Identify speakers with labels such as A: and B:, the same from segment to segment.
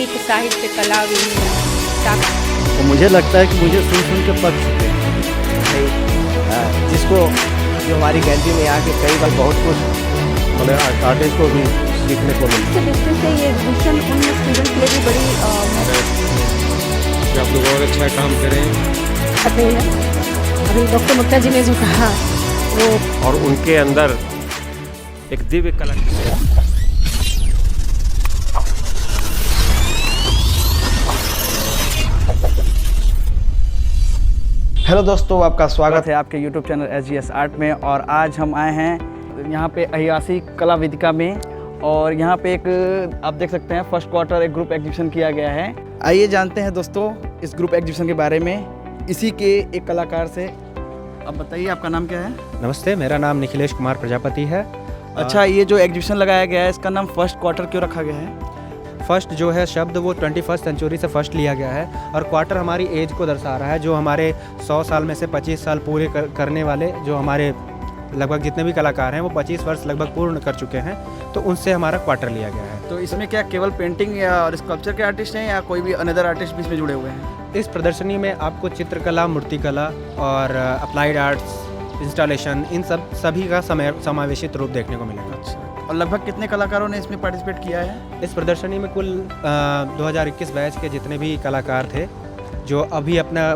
A: संगीत, साहित्य, कला, विज्ञान।
B: तो मुझे लगता है कि मुझे सुन के पक चुके हैं।
C: जिसको जो हमारी गैलरी में आके कई बार बहुत कुछ मतलब आर्टिस्ट को भी सीखने को मिलता
A: इस दृष्टि से ये एग्जीबिशन उन स्टूडेंट के लिए भी बड़ी
D: आप लोग और अच्छा काम करें।
A: अभी डॉक्टर मुक्ता जी ने जो कहा वो,
C: और उनके अंदर एक दिव्य कला
E: हेलो दोस्तों, आपका स्वागत है आपके YouTube चैनल SGS आर्ट में। और आज हम आए हैं यहाँ पे अहियासी कला वेदिका में, और यहाँ पे एक आप देख सकते हैं फर्स्ट क्वार्टर एक ग्रुप एग्जीबिशन किया गया है। आइए जानते हैं दोस्तों इस ग्रुप एग्जीबिशन के बारे में इसी के एक कलाकार से। अब बताइए आपका नाम क्या है?
F: नमस्ते, मेरा नाम निखिलेश कुमार प्रजापति है।
E: अच्छा, ये जो एग्जीबिशन लगाया गया है इसका नाम फर्स्ट क्वार्टर क्यों रखा गया है?
F: फर्स्ट जो है शब्द वो 21st सेंचुरी से फर्स्ट लिया गया है, और क्वार्टर हमारी एज को दर्शा रहा है। जो हमारे 100 साल में से 25 साल पूरे करने वाले जो हमारे लगभग जितने भी कलाकार हैं वो 25 वर्ष लगभग पूर्ण कर चुके हैं, तो उनसे हमारा क्वार्टर लिया गया है।
E: तो इसमें क्या केवल पेंटिंग या स्कल्पचर के आर्टिस्ट हैं या कोई भी अनदर आर्टिस्ट भी इसमें जुड़े हुए हैं?
F: इस प्रदर्शनी में आपको चित्रकला, मूर्तिकला और अप्लाइड आर्ट्स, इंस्टॉलेशन, इन सभी का समावेशित रूप देखने को मिलेगा।
E: अच्छा, और लगभग कितने कलाकारों ने इसमें पार्टिसिपेट किया है?
F: इस प्रदर्शनी में कुल 2021 बैच के जितने भी कलाकार थे जो अभी अपना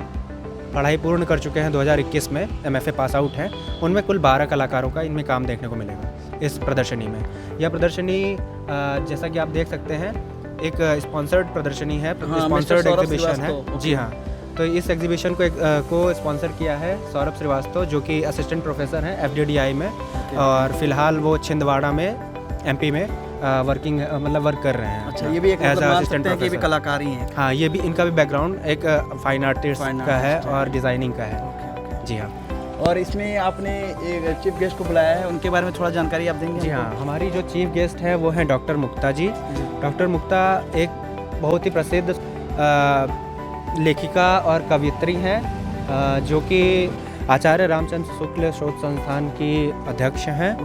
F: पढ़ाई पूर्ण कर चुके हैं 2021 में, MFA पास आउट हैं, उनमें कुल 12 कलाकारों का इनमें काम देखने को मिलेगा इस प्रदर्शनी में। यह प्रदर्शनी जैसा कि आप देख सकते हैं एक स्पॉन्सर्ड प्रदर्शनी है, स्पॉन्सर्ड एग्जीबिशन है। जी हाँ, तो इस एग्जीबिशन को स्पॉन्सर किया है सौरभ श्रीवास्तव, जो कि असिस्टेंट प्रोफेसर हैं FDDI में, और फिलहाल वो छिंदवाड़ा में MP में वर्क कर रहे हैं।
E: अच्छा, ये भी एक असिस्टेंट है कि ये भी कलाकार ही हैं?
F: हाँ, ये भी इनका भी बैकग्राउंड एक फाइन आर्टिस्ट का है और डिज़ाइनिंग का है। जी हाँ।
E: और इसमें आपने एक चीफ गेस्ट को बुलाया है, उनके बारे में थोड़ा जानकारी आप देंगे?
F: जी हाँ, हमारी जो चीफ गेस्ट है वो हैं डॉक्टर मुक्ता जी। डॉक्टर मुक्ता एक बहुत ही प्रसिद्ध लेखिका और कवियत्री हैं, जो कि आचार्य रामचंद्र शुक्ल शोध संस्थान की अध्यक्ष हैं।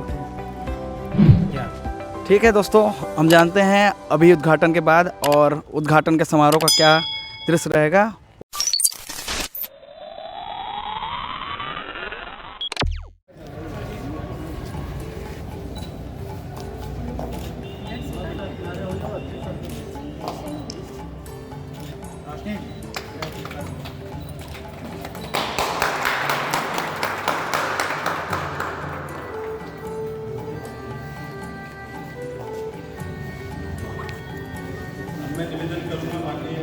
E: ठीक है दोस्तों, हम जानते हैं अभी उद्घाटन के बाद और उद्घाटन के समारोह का क्या दृश्य रहेगा।
G: मैं निवेदन करूँगा बाकी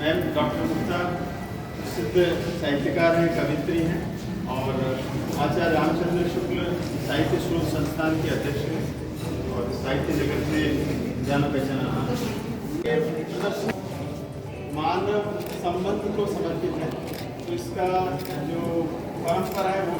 G: मैम डॉक्टर मुक्ता प्रसिद्ध साहित्यकार हैं, कवित्री हैं और आचार्य रामचंद्र शुक्ल साहित्य शोध संस्थान के अध्यक्ष हैं और साहित्य जगत में जाना पहचाना। मानव संबंध को समर्पित है, तो इसका जो परंपरा है वो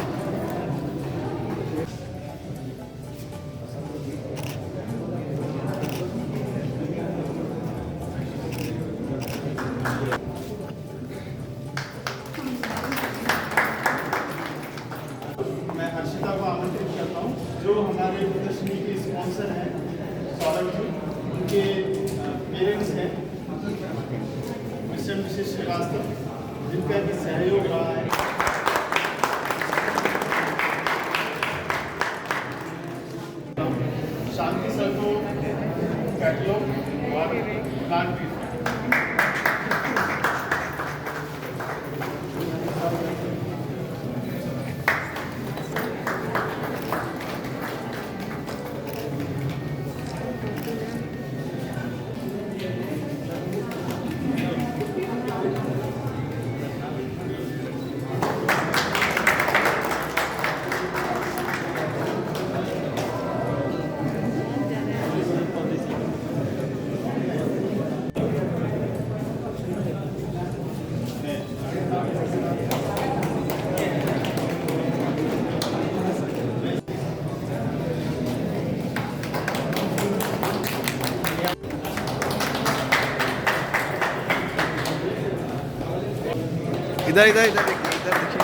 G: श्रीवास्तव, जिनका भी सहयोग रहा है। शांति सर्कल कैटलॉग और गांधी
C: इधर इधर इधर देखिए, इधर देखिए।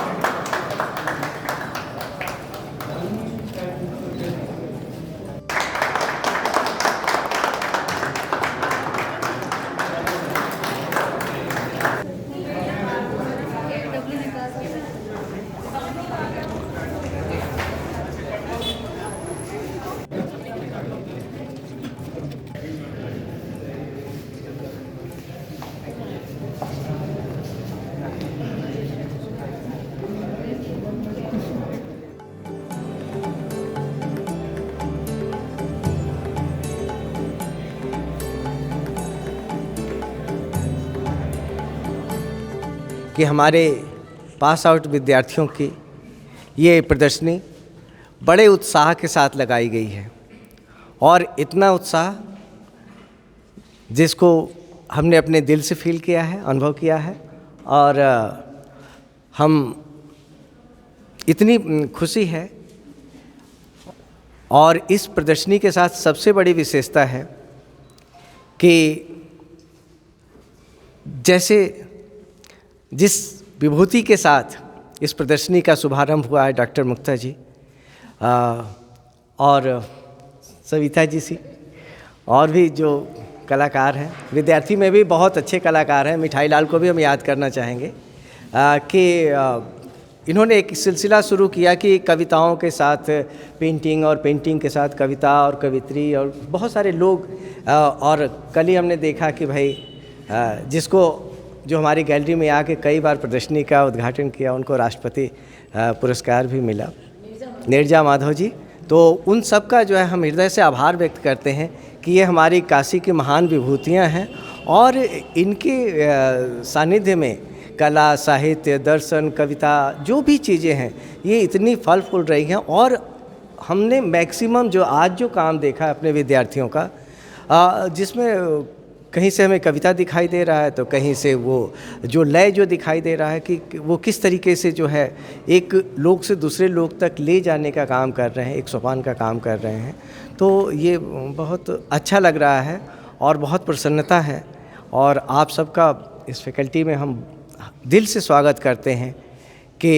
C: कि हमारे पास आउट विद्यार्थियों की ये प्रदर्शनी बड़े उत्साह के साथ लगाई गई है और इतना उत्साह जिसको हमने अपने दिल से फील किया है, अनुभव किया है और हम इतनी खुशी है। और इस प्रदर्शनी के साथ सबसे बड़ी विशेषता है कि जैसे जिस विभूति के साथ इस प्रदर्शनी का शुभारंभ हुआ है डॉक्टर मुक्ता जी और सविता जी सी और भी जो कलाकार हैं, विद्यार्थी में भी बहुत अच्छे कलाकार हैं, मिठाई लाल को भी हम याद करना चाहेंगे कि इन्होंने एक सिलसिला शुरू किया कि कविताओं के साथ पेंटिंग और पेंटिंग के साथ कविता और कवित्री और बहुत सारे लोग और कल ही हमने देखा कि भाई जिसको जो हमारी गैलरी में आके कई बार प्रदर्शनी का उद्घाटन किया, उनको राष्ट्रपति पुरस्कार भी मिला, नीरजा माधव जी। तो उन सब का जो है हम हृदय से आभार व्यक्त करते हैं कि ये हमारी काशी की महान विभूतियाँ हैं और इनके सानिध्य में कला, साहित्य, दर्शन, कविता जो भी चीज़ें हैं ये इतनी फल फूल रही हैं। और हमने मैक्सिमम जो आज जो काम देखा है अपने विद्यार्थियों का, जिसमें कहीं से हमें कविता दिखाई दे रहा है तो कहीं से वो जो लय जो दिखाई दे रहा है कि वो किस तरीके से जो है एक लोग से दूसरे लोग तक ले जाने का काम कर रहे हैं, एक सोपान का काम कर रहे हैं। तो ये बहुत अच्छा लग रहा है और बहुत प्रसन्नता है। और आप सबका इस फैकल्टी में हम दिल से स्वागत करते हैं कि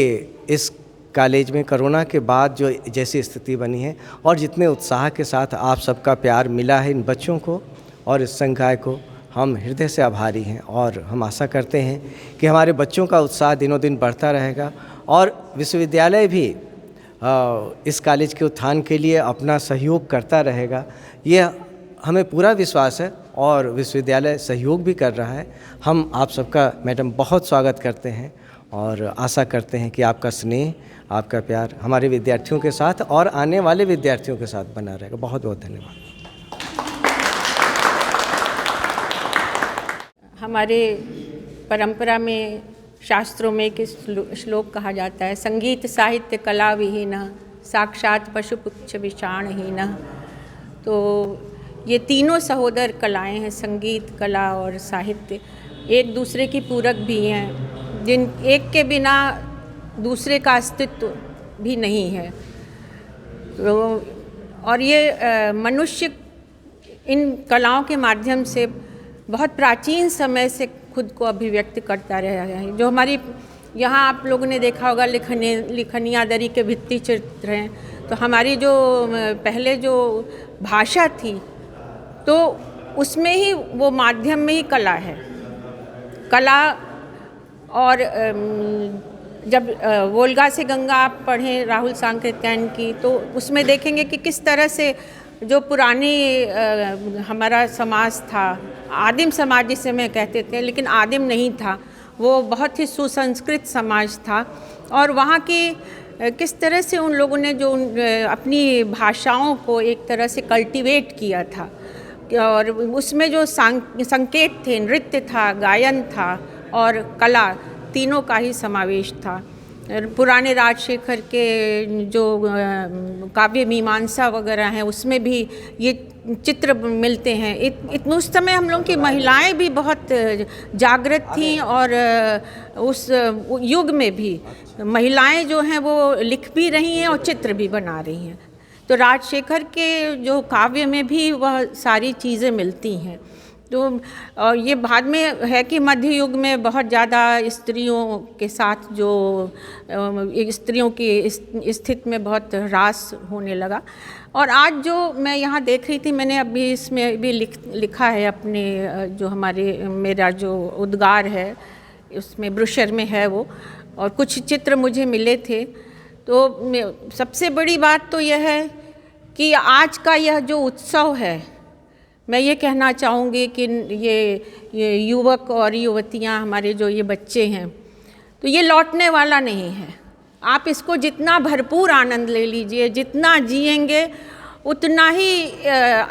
C: इस कॉलेज में कोरोना के बाद जो जैसी स्थिति बनी है और जितने उत्साह के साथ आप सबका प्यार मिला है इन बच्चों को और इस संकाय को, हम हृदय से आभारी हैं। और हम आशा करते हैं कि हमारे बच्चों का उत्साह दिनों दिन बढ़ता रहेगा और विश्वविद्यालय भी इस कॉलेज के उत्थान के लिए अपना सहयोग करता रहेगा। ये हमें पूरा विश्वास है और विश्वविद्यालय सहयोग भी कर रहा है। हम आप सबका मैडम बहुत स्वागत करते हैं और आशा करते हैं कि आपका स्नेह, आपका प्यार हमारे विद्यार्थियों के साथ और आने वाले विद्यार्थियों के साथ बना रहेगा। बहुत बहुत धन्यवाद।
A: हमारे परंपरा में, शास्त्रों में एक श्लोक कहा जाता है, संगीत साहित्य कला विहीन साक्षात पशुपुच्छ विषाणहीन। तो ये तीनों सहोदर कलाएं हैं, संगीत, कला और साहित्य, एक दूसरे की पूरक भी हैं, जिन एक के बिना दूसरे का अस्तित्व भी नहीं है। तो और ये मनुष्य इन कलाओं के माध्यम से बहुत प्राचीन समय से खुद को अभिव्यक्त करता रहा है। जो हमारी यहाँ आप लोगों ने देखा होगा लिखनिया दरी के भित्ति चित्र हैं, तो हमारी जो पहले जो भाषा थी तो उसमें ही वो माध्यम में ही कला है। कला और जब वोल्गा से गंगा आप पढ़ें राहुल सांकृत्यायन की, तो उसमें देखेंगे कि किस तरह से जो पुरानी हमारा समाज था, आदिम समाज जिसे मैं कहते थे, लेकिन आदिम नहीं था, वो बहुत ही सुसंस्कृत समाज था। और वहाँ की किस तरह से उन लोगों ने जो अपनी भाषाओं को एक तरह से कल्टीवेट किया था, और उसमें जो संकेत थे, नृत्य था, गायन था और कला, तीनों का ही समावेश था। पुराने राजशेखर के जो काव्य मीमांसा वगैरह हैं, उसमें भी ये चित्र मिलते हैं। उस समय हम लोग की महिलाएं भी बहुत जागृत थीं, और उस युग में भी महिलाएं जो हैं वो लिख भी रही हैं और चित्र भी बना रही हैं। तो राजशेखर के जो काव्य में भी वह सारी चीज़ें मिलती हैं। तो ये बाद में है कि मध्य युग में बहुत ज़्यादा स्त्रियों के साथ जो स्त्रियों की स्थिति में बहुत ह्रास होने लगा। और आज जो मैं यहाँ देख रही थी, मैंने अभी इसमें भी लिखा है अपने जो मेरा जो उद्गार है उसमें ब्रोशर में है वो, और कुछ चित्र मुझे मिले थे। तो सबसे बड़ी बात तो यह है कि आज का यह जो उत्सव है, मैं ये कहना चाहूँगी कि ये युवक और युवतियाँ, हमारे जो ये बच्चे हैं, तो ये लौटने वाला नहीं है। आप इसको जितना भरपूर आनंद ले लीजिए, जितना जिएंगे उतना ही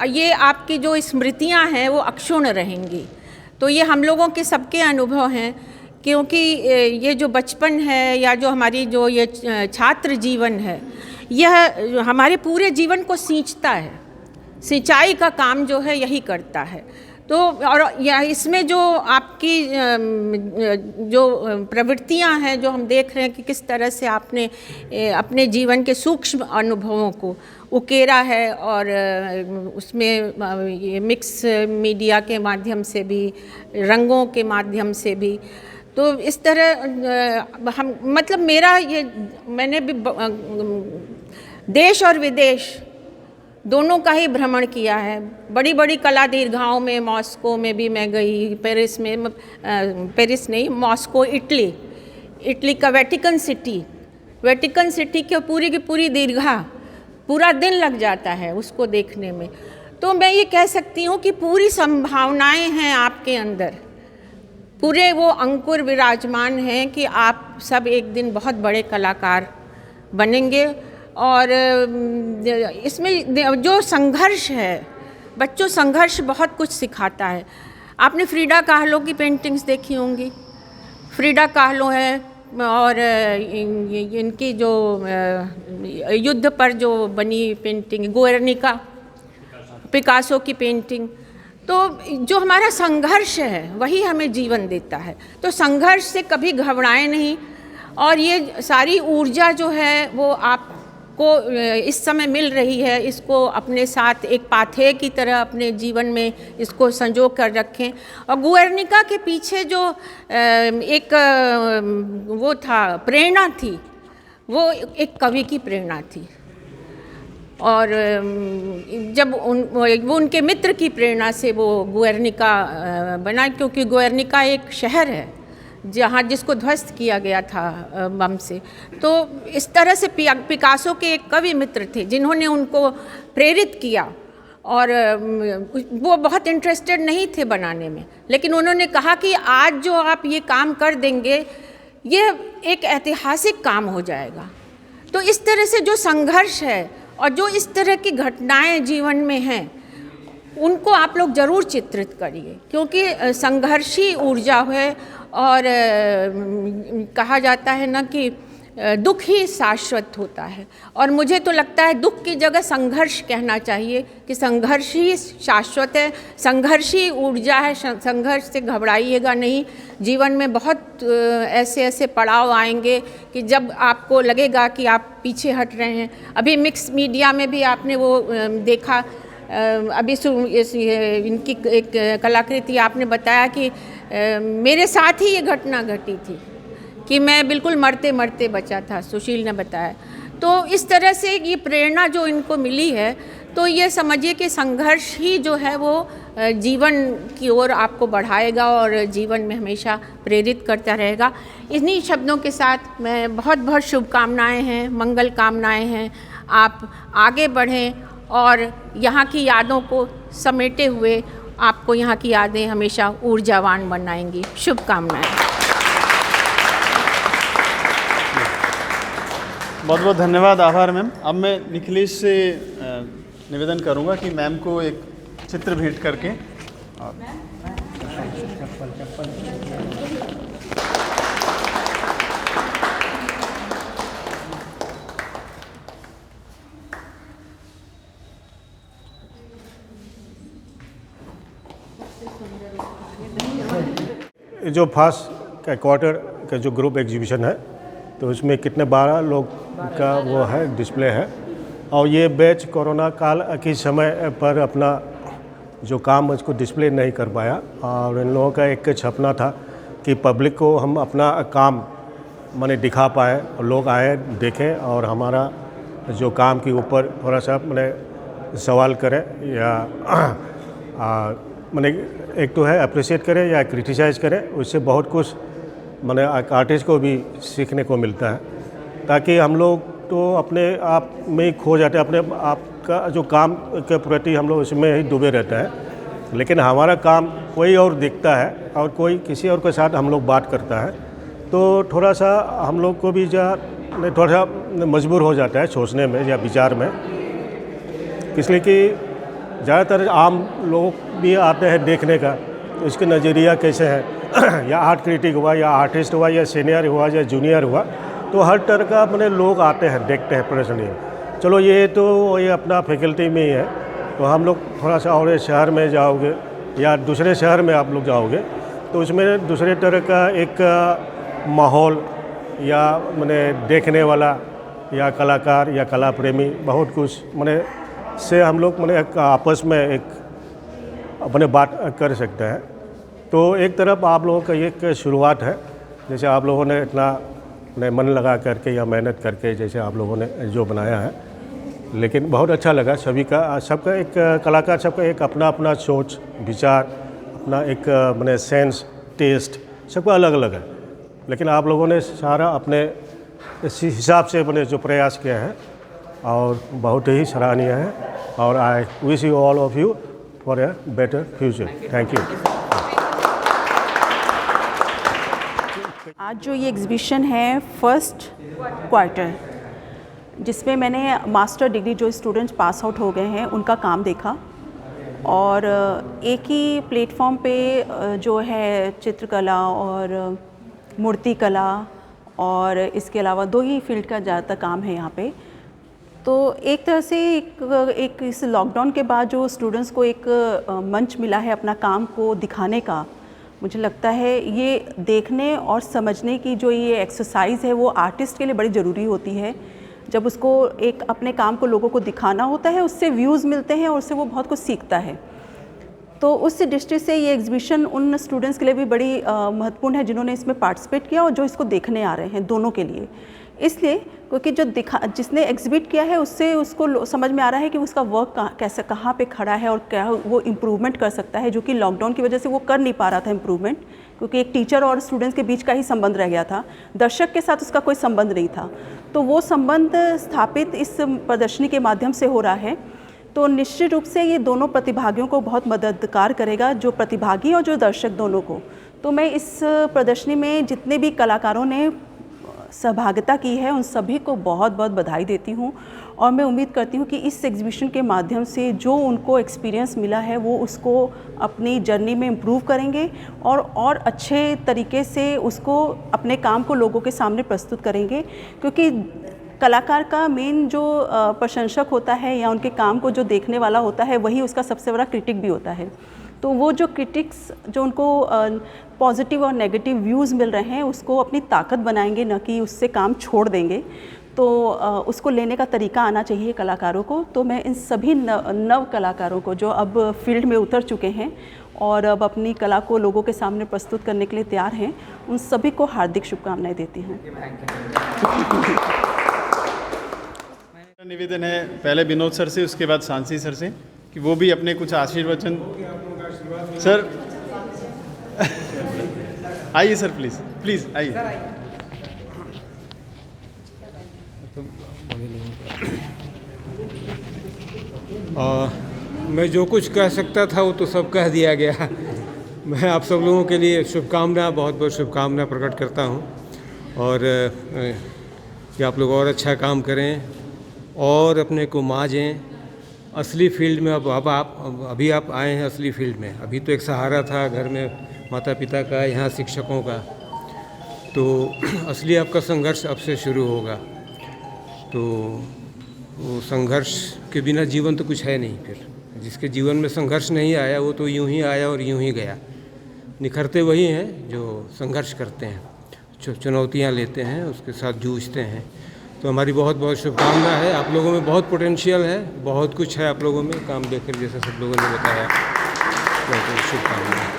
A: ये आपकी जो स्मृतियाँ हैं वो अक्षुण्ण रहेंगी। तो ये हम लोगों के सबके अनुभव हैं, क्योंकि ये जो बचपन है या जो हमारी जो ये छात्र जीवन है, यह हमारे पूरे जीवन को सींचता है। सिंचाई का काम जो है यही करता है। तो और इसमें जो आपकी जो प्रवृत्तियां हैं, जो हम देख रहे हैं कि किस तरह से आपने अपने जीवन के सूक्ष्म अनुभवों को उकेरा है, और उसमें ये मिक्स मीडिया के माध्यम से भी, रंगों के माध्यम से भी, तो इस तरह हम मतलब मैंने भी देश और विदेश दोनों का ही भ्रमण किया है। बड़ी बड़ी कला दीर्घाओं में, मॉस्को में भी मैं गई, पेरिस में, पेरिस नहीं, मॉस्को, इटली का वेटिकन सिटी की पूरी दीर्घा, पूरा दिन लग जाता है उसको देखने में। तो मैं ये कह सकती हूँ कि पूरी संभावनाएं हैं आपके अंदर, पूरे वो अंकुर विराजमान हैं कि आप सब एक दिन बहुत बड़े कलाकार बनेंगे। और इसमें जो संघर्ष है, बच्चों, संघर्ष बहुत कुछ सिखाता है। आपने फ्रीडा काहलो की पेंटिंग्स देखी होंगी। फ्रीडा काहलो है, और इनकी जो युद्ध पर जो बनी पेंटिंग, गुएर्निका, पिकासो की पेंटिंग। तो जो हमारा संघर्ष है वही हमें जीवन देता है। तो संघर्ष से कभी घबराएं नहीं, और ये सारी ऊर्जा जो है वो आपको इस समय मिल रही है, इसको अपने साथ एक पाथेय की तरह अपने जीवन में इसको संजो कर रखें। और गुएर्निका के पीछे जो एक वो था, प्रेरणा थी, वो एक कवि की प्रेरणा थी। और जब वो उनके मित्र की प्रेरणा से वो गुएर्निका बना, क्योंकि गुएर्निका एक शहर है जहाँ जिसको ध्वस्त किया गया था बम से। तो इस तरह से पिकासो के एक कवि मित्र थे जिन्होंने उनको प्रेरित किया, और वो बहुत इंटरेस्टेड नहीं थे बनाने में, लेकिन उन्होंने कहा कि आज जो आप ये काम कर देंगे, ये एक ऐतिहासिक काम हो जाएगा। तो इस तरह से जो संघर्ष है और जो इस तरह की घटनाएं जीवन में हैं, उनको आप लोग ज़रूर चित्रित करिए, क्योंकि संघर्षी ऊर्जा है। और कहा जाता है ना कि दुख ही शाश्वत होता है, और मुझे तो लगता है दुख की जगह संघर्ष कहना चाहिए कि संघर्ष ही शाश्वत है, संघर्ष ही ऊर्जा है। संघर्ष से घबराइएगा नहीं। जीवन में बहुत ऐसे पड़ाव आएंगे कि जब आपको लगेगा कि आप पीछे हट रहे हैं। अभी मिक्स मीडिया में भी आपने वो देखा, अभी इनकी एक कलाकृति आपने बताया कि मेरे साथ ही ये घटना घटी थी, कि मैं बिल्कुल मरते मरते बचा था, सुशील ने बताया। तो इस तरह से ये प्रेरणा जो इनको मिली है, तो ये समझिए कि संघर्ष ही जो है वो जीवन की ओर आपको बढ़ाएगा और जीवन में हमेशा प्रेरित करता रहेगा। इन्हीं शब्दों के साथ मैं बहुत बहुत शुभकामनाएं हैं, मंगल कामनाएं हैं। आप आगे बढ़ें और यहाँ की यादों को समेटे हुए आपको यहाँ की यादें हमेशा ऊर्जावान बनाएंगी। शुभकामनाएं।
G: बहुत बहुत धन्यवाद, आभार मैम। अब मैं निखिलेश से निवेदन करूंगा कि मैम को एक चित्र भेंट करके
D: जो फर्स्ट क्वार्टर का जो ग्रुप एग्जीबिशन है, तो उसमें कितने 12 लोग का वो है डिस्प्ले है। और ये बैच कोरोना काल के समय पर अपना जो काम उसको डिस्प्ले नहीं कर पाया, और इन लोगों का एक सपना था कि पब्लिक को हम अपना काम माने दिखा पाए और लोग आए देखें और हमारा जो काम के ऊपर थोड़ा सा मैंने सवाल करें या मैंने एक तो है अप्रिशिएट करें या क्रिटिसाइज़ करें। उससे बहुत कुछ मैंने आर्टिस्ट को भी सीखने को मिलता है, ताकि हम लोग तो अपने आप में ही खो जाते हैं, अपने आप का जो काम के प्रति हम लोग उसमें ही डूबे रहते हैं। लेकिन हमारा काम कोई और दिखता है और कोई किसी और के साथ हम लोग बात करता है, तो थोड़ा सा हम लोग को भी थोड़ा सा मजबूर हो जाता है सोचने में या विचार में, इसलिए कि ज़्यादातर आम लोग भी आते हैं देखने का, तो इसके नज़रिया कैसे है या आर्ट क्रिटिक हुआ या आर्टिस्ट हुआ या सीनियर हुआ या जूनियर हुआ, तो हर तरह का अपने लोग आते हैं देखते हैं प्रदर्शनी। चलो ये तो ये अपना फैकल्टी में ही है, तो हम लोग थोड़ा सा और शहर में जाओगे या दूसरे शहर में आप लोग जाओगे तो उसमें दूसरे तरह का एक माहौल या मैंने देखने वाला या कलाकार या कला प्रेमी बहुत कुछ मैंने से हम लोग मैंने आपस में एक अपने बात कर सकते हैं। तो एक तरफ आप लोगों का एक शुरुआत है, जैसे आप लोगों ने इतना मन लगा करके या मेहनत करके जैसे आप लोगों ने जो बनाया है, लेकिन बहुत अच्छा लगा सभी का, सबका एक कलाकार सबका एक अपना अपना सोच विचार, अपना एक मैंने सेंस टेस्ट सबका अलग अलग है, लेकिन आप लोगों ने सारा अपने इस हिसाब से मैंने जो प्रयास किया है और बहुत ही सराहनीय है। और I wish you all of you for a better future. Thank you.
H: आज जो ये एग्ज़िबिशन है फर्स्ट क्वार्टर, जिसमें मैंने मास्टर डिग्री जो स्टूडेंट्स पास आउट हो गए हैं उनका काम देखा, और एक ही प्लेटफॉर्म पे जो है चित्रकला और मूर्ति कला और इसके अलावा 2 ही फील्ड का ज़्यादातर काम है यहाँ पे। तो एक तरह से एक इस लॉकडाउन के बाद जो स्टूडेंट्स को एक मंच मिला है अपना काम को दिखाने का, मुझे लगता है ये देखने और समझने की जो ये एक्सरसाइज़ है वो आर्टिस्ट के लिए बड़ी ज़रूरी होती है। जब उसको एक अपने काम को लोगों को दिखाना होता है, उससे व्यूज़ मिलते हैं और उससे वो बहुत कुछ सीखता है। तो उस दृष्टि से ये एग्जीबिशन उन स्टूडेंट्स के लिए भी बड़ी महत्वपूर्ण है जिन्होंने इसमें पार्टिसिपेट किया और जो इसको देखने आ रहे हैं, दोनों के लिए। इसलिए क्योंकि जो जिसने एग्जिबिट किया है उससे उसको समझ में आ रहा है कि उसका वर्क कहाँ पे खड़ा है और क्या वो इम्प्रूवमेंट कर सकता है, जो कि लॉकडाउन की वजह से वो कर नहीं पा रहा था इम्प्रूवमेंट, क्योंकि एक टीचर और स्टूडेंट्स के बीच का ही संबंध रह गया था, दर्शक के साथ उसका कोई संबंध नहीं था। तो वो संबंध स्थापित इस प्रदर्शनी के माध्यम से हो रहा है। तो निश्चित रूप से ये दोनों प्रतिभागियों को बहुत मददगार करेगा, जो प्रतिभागी और जो दर्शक दोनों को। तो मैं इस प्रदर्शनी में जितने भी कलाकारों ने सहभागिता की है उन सभी को बहुत बहुत बधाई देती हूँ, और मैं उम्मीद करती हूँ कि इस एग्जीबिशन के माध्यम से जो उनको एक्सपीरियंस मिला है वो उसको अपनी जर्नी में इम्प्रूव करेंगे और अच्छे तरीके से उसको अपने काम को लोगों के सामने प्रस्तुत करेंगे। क्योंकि कलाकार का मेन जो प्रशंसक होता है या उनके काम को जो देखने वाला होता है वही उसका सबसे बड़ा क्रिटिक भी होता है। तो वो जो क्रिटिक्स जो उनको पॉजिटिव और नेगेटिव व्यूज़ मिल रहे हैं उसको अपनी ताकत बनाएंगे, न कि उससे काम छोड़ देंगे। तो उसको लेने का तरीका आना चाहिए कलाकारों को। तो मैं इन सभी नव कलाकारों को जो अब फील्ड में उतर चुके हैं और अब अपनी कला को लोगों के सामने प्रस्तुत करने के लिए तैयार हैं, उन सभी को हार्दिक शुभकामनाएं देती हूँ।
G: निवेदन है पहले विनोद सर से, उसके बाद सांसी सर से, कि वो भी अपने कुछ आशीर्वचन। सर आइए सर, प्लीज़ प्लीज़ आइए।
I: मैं जो कुछ कह सकता था वो तो सब कह दिया गया। मैं आप सब लोगों के लिए बहुत बहुत शुभकामना प्रकट करता हूँ, और कि आप लोग और अच्छा काम करें और अपने को मांझें असली फील्ड में। अभी आप आए हैं असली फील्ड में। अभी तो एक सहारा था घर में माता पिता का, यहाँ शिक्षकों का, तो असली आपका संघर्ष अब से शुरू होगा। तो वो संघर्ष के बिना जीवन तो कुछ है नहीं। फिर जिसके जीवन में संघर्ष नहीं आया वो तो यूं ही आया और यूं ही गया। निखरते वही हैं जो संघर्ष करते हैं, चुनौतियां लेते हैं, उसके साथ जूझते हैं। तो हमारी बहुत बहुत शुभकामना है। आप लोगों में बहुत पोटेंशियल है, बहुत कुछ है आप लोगों में, काम देखकर जैसा सब लोगों ने बताया। बहुत शुभकामनाएं।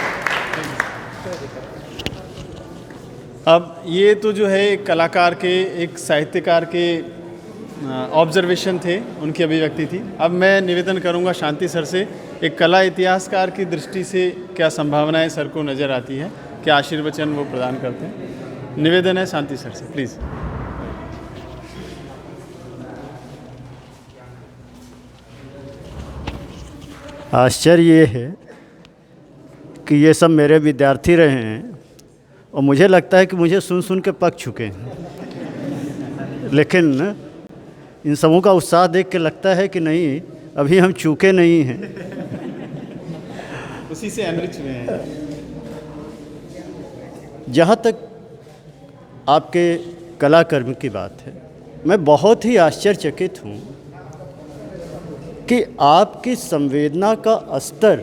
G: अब ये तो जो है एक कलाकार के, एक साहित्यकार के ऑब्जर्वेशन थे, उनकी अभिव्यक्ति थी। अब मैं निवेदन करूंगा शांति सर से, एक कला इतिहासकार की दृष्टि से क्या संभावनाएं सर को नज़र आती है, क्या आशीर्वचन वो प्रदान करते हैं। निवेदन है शांति सर से, प्लीज़।
B: आश्चर्य ये है कि ये सब मेरे विद्यार्थी रहे हैं और मुझे लगता है कि मुझे सुन के पक चुके हैं, लेकिन इन सबों का उत्साह देख के लगता है कि नहीं, अभी हम चूके नहीं हैं।
G: उसी से अनरिच हुए हैं।
B: जहाँ तक आपके कलाकर्म की बात है, मैं बहुत ही आश्चर्यचकित हूँ कि आपकी संवेदना का स्तर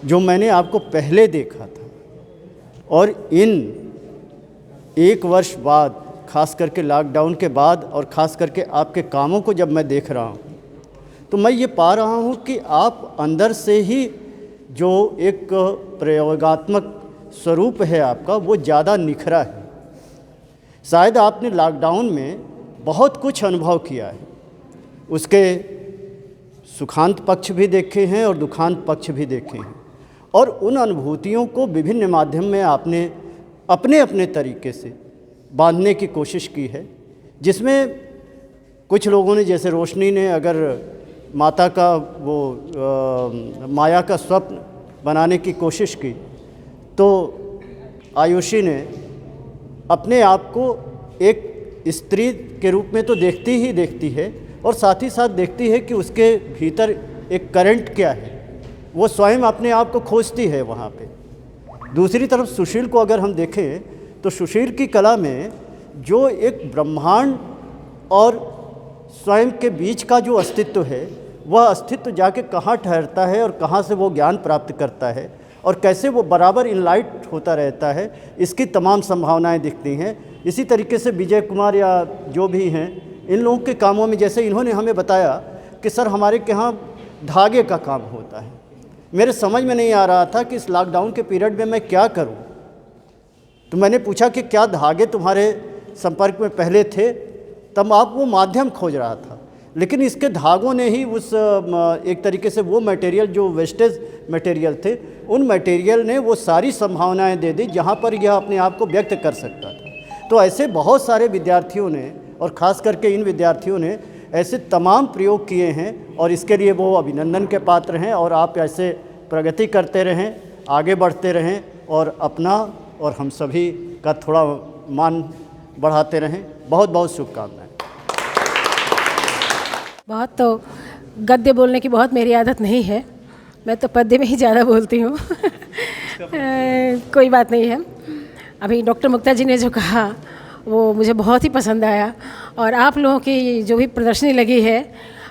B: जो मैंने आपको पहले देखा था और इन एक वर्ष बाद, खास करके लॉकडाउन के बाद और ख़ास करके आपके कामों को जब मैं देख रहा हूँ, तो मैं ये पा रहा हूँ कि आप अंदर से ही जो एक प्रयोगात्मक स्वरूप है आपका, वो ज़्यादा निखरा है। शायद आपने लॉकडाउन में बहुत कुछ अनुभव किया है, उसके सुखांत पक्ष भी देखे हैं और दुखांत पक्ष भी देखे हैं, और उन अनुभूतियों को विभिन्न माध्यम में आपने अपने अपने तरीके से बांधने की कोशिश की है, जिसमें कुछ लोगों ने, जैसे रोशनी ने अगर माता का वो माया का स्वप्न बनाने की कोशिश की, तो आयुषी ने अपने आप को एक स्त्री के रूप में तो देखती ही देखती है, और साथ ही साथ देखती है कि उसके भीतर एक करंट क्या है, वो स्वयं अपने आप को खोजती है वहाँ पे। दूसरी तरफ सुशील को अगर हम देखें तो सुशील की कला में जो एक ब्रह्मांड और स्वयं के बीच का जो अस्तित्व है, वह अस्तित्व जाके कहाँ ठहरता है और कहाँ से वो ज्ञान प्राप्त करता है और कैसे वो बराबर इनलाइट होता रहता है, इसकी तमाम संभावनाएं दिखती हैं। इसी तरीके से विजय कुमार या जो भी हैं, इन लोगों के कामों में, जैसे इन्होंने हमें बताया कि सर हमारे के यहाँ धागे का काम होता है, मेरे समझ में नहीं आ रहा था कि इस लॉकडाउन के पीरियड में मैं क्या करूं। तो मैंने पूछा कि क्या धागे तुम्हारे संपर्क में पहले थे, तब आप वो माध्यम खोज रहा था, लेकिन इसके धागों ने ही उस एक तरीके से वो मटेरियल जो वेस्टेज मटेरियल थे, उन मटेरियल ने वो सारी संभावनाएं दे दी जहाँ पर यह अपने आप को व्यक्त कर सकता था। तो ऐसे बहुत सारे विद्यार्थियों ने, और ख़ास करके इन विद्यार्थियों ने ऐसे तमाम प्रयोग किए हैं, और इसके लिए वो अभिनंदन के पात्र हैं। और आप ऐसे प्रगति करते रहें, आगे बढ़ते रहें, और अपना और हम सभी का थोड़ा मान बढ़ाते रहें। बहुत बहुत शुभकामनाएं।
J: बहुत तो गद्य बोलने की बहुत मेरी आदत नहीं है, मैं तो पद्य में ही ज़्यादा बोलती हूँ। कोई बात नहीं है। अभी डॉक्टर मुक्ता जी ने जो कहा वो मुझे बहुत ही पसंद आया, और आप लोगों की जो भी प्रदर्शनी लगी है,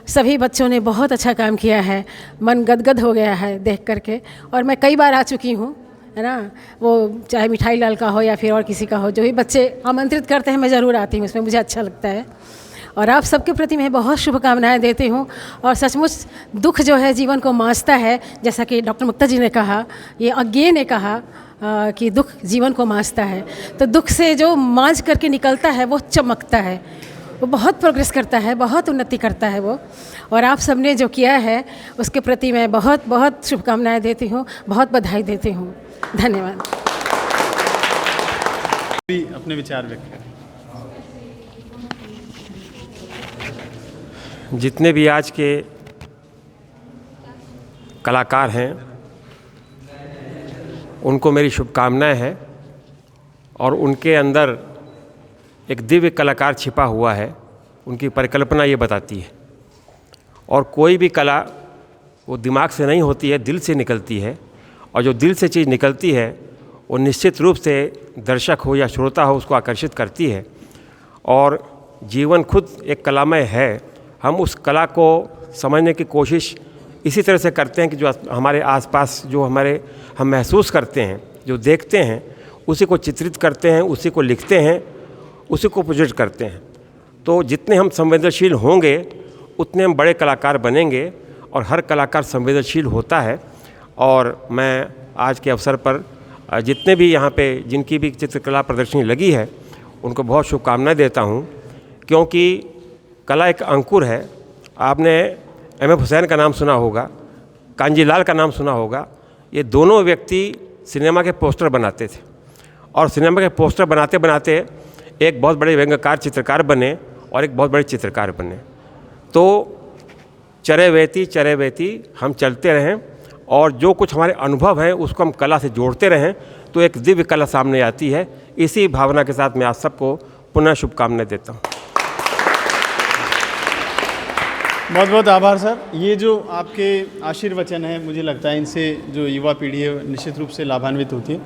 J: सभी बच्चों ने बहुत अच्छा काम किया है। मन गदगद हो गया है देख करके, और मैं कई बार आ चुकी हूँ, है ना। वो चाहे मिठाई लाल का हो या फिर और किसी का हो, जो भी बच्चे आमंत्रित करते हैं मैं ज़रूर आती हूँ, उसमें मुझे अच्छा लगता है। और आप सबके प्रति मैं बहुत शुभकामनाएं देती हूँ। और सचमुच दुख जो है जीवन को मांझता है, जैसा कि डॉक्टर मुक्ता जी ने कहा, ये अज्ञे ने कहा कि दुख जीवन को मांझता है। तो दुख से जो मांझ करके निकलता है वो चमकता है, वो बहुत प्रोग्रेस करता है, बहुत उन्नति करता है वो। और आप सबने जो किया है उसके प्रति मैं बहुत बहुत शुभकामनाएं देती हूँ, बहुत बधाई देती हूँ। धन्यवाद।
G: भी अपने विचार व्यक्त करें।
I: जितने भी आज के कलाकार हैं उनको मेरी शुभकामनाएं हैं, और उनके अंदर एक दिव्य कलाकार छिपा हुआ है, उनकी परिकल्पना ये बताती है। और कोई भी कला वो दिमाग से नहीं होती है, दिल से निकलती है, और जो दिल से चीज़ निकलती है वो निश्चित रूप से दर्शक हो या श्रोता हो उसको आकर्षित करती है। और जीवन खुद एक कलामय है, हम उस कला को समझने की कोशिश इसी तरह से करते हैं कि जो हमारे आसपास जो हम महसूस करते हैं, जो देखते हैं, उसी को चित्रित करते हैं, उसी को लिखते हैं, उसी को प्रोजेक्ट करते हैं। तो जितने हम संवेदनशील होंगे उतने हम बड़े कलाकार बनेंगे, और हर कलाकार संवेदनशील होता है। और मैं आज के अवसर पर जितने भी यहाँ पे जिनकी भी चित्रकला प्रदर्शनी लगी है उनको बहुत शुभकामनाएं देता हूँ, क्योंकि कला एक अंकुर है। आपने M.F. हुसैन का नाम सुना होगा, कांजीलाल का नाम सुना होगा। ये दोनों व्यक्ति सिनेमा के पोस्टर बनाते थे, और सिनेमा के पोस्टर बनाते बनाते एक बहुत बड़े व्यंग्यकार चित्रकार बने और एक बहुत बड़े चित्रकार बने। तो चरे वेती हम चलते रहें, और जो कुछ हमारे अनुभव हैं उसको हम कला से जोड़ते रहें, तो एक दिव्य कला सामने आती है। इसी भावना के साथ मैं आप सबको पुनः शुभकामनाएं देता हूँ।
G: बहुत बहुत आभार सर। ये जो आपके आशीर्वचन है, मुझे लगता है इनसे जो युवा पीढ़ी है निश्चित रूप से लाभान्वित होती है।